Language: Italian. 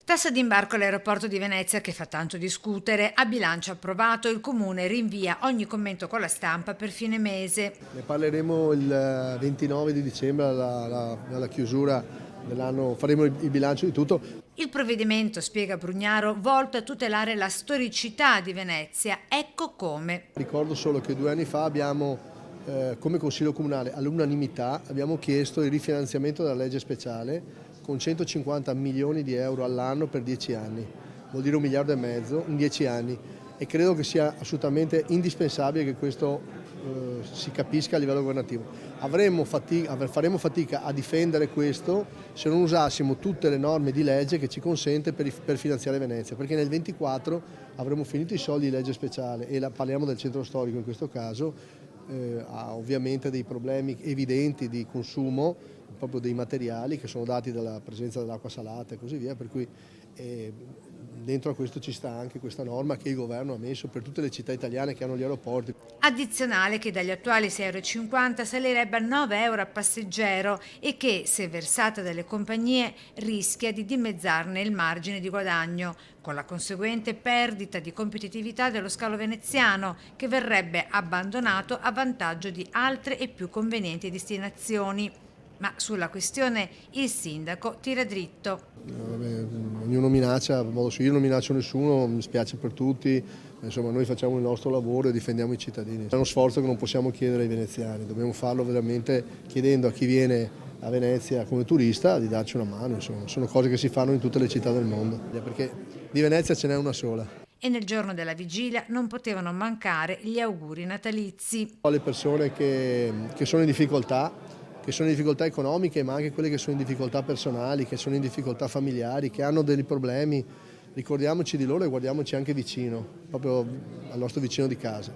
Tassa d'imbarco all'aeroporto di Venezia che fa tanto discutere, a bilancio approvato il comune rinvia ogni commento con la stampa per fine mese. Ne parleremo il 29 di dicembre alla chiusura dell'anno, faremo il bilancio di tutto. Il provvedimento, spiega Brugnaro, volto a tutelare la storicità di Venezia. Ecco come. Ricordo solo che 2 anni fa abbiamo, come Consiglio Comunale, all'unanimità abbiamo chiesto il rifinanziamento della legge speciale con 150 milioni di euro all'anno per 10 anni, vuol dire 1,5 miliardi in 10 anni, e credo che sia assolutamente indispensabile che questo si capisca a livello governativo. Faremo fatica a difendere questo se non usassimo tutte le norme di legge che ci consente per finanziare Venezia, perché nel 24 avremo finito i soldi di legge speciale e parliamo del centro storico in questo caso, ha ovviamente dei problemi evidenti di consumo proprio dei materiali che sono dati dalla presenza dell'acqua salata e così via, per cui dentro a questo ci sta anche questa norma che il governo ha messo per tutte le città italiane che hanno gli aeroporti. Addizionale che dagli attuali 6,50 € salirebbe a 9 euro a passeggero e che, se versata dalle compagnie, rischia di dimezzarne il margine di guadagno, con la conseguente perdita di competitività dello scalo veneziano, che verrebbe abbandonato a vantaggio di altre e più convenienti destinazioni. Ma sulla questione il sindaco tira dritto. Vabbè, ognuno minaccia, io non minaccio nessuno, mi spiace per tutti, insomma noi facciamo il nostro lavoro e difendiamo i cittadini. È uno sforzo che non possiamo chiedere ai veneziani, dobbiamo farlo veramente chiedendo a chi viene a Venezia come turista di darci una mano, insomma. Sono cose che si fanno in tutte le città del mondo, perché di Venezia ce n'è una sola. E nel giorno della vigilia non potevano mancare gli auguri natalizi. Le persone che sono in difficoltà, che sono in difficoltà economiche, ma anche quelle che sono in difficoltà personali, che sono in difficoltà familiari, che hanno dei problemi, ricordiamoci di loro e guardiamoci anche vicino, proprio al nostro vicino di casa.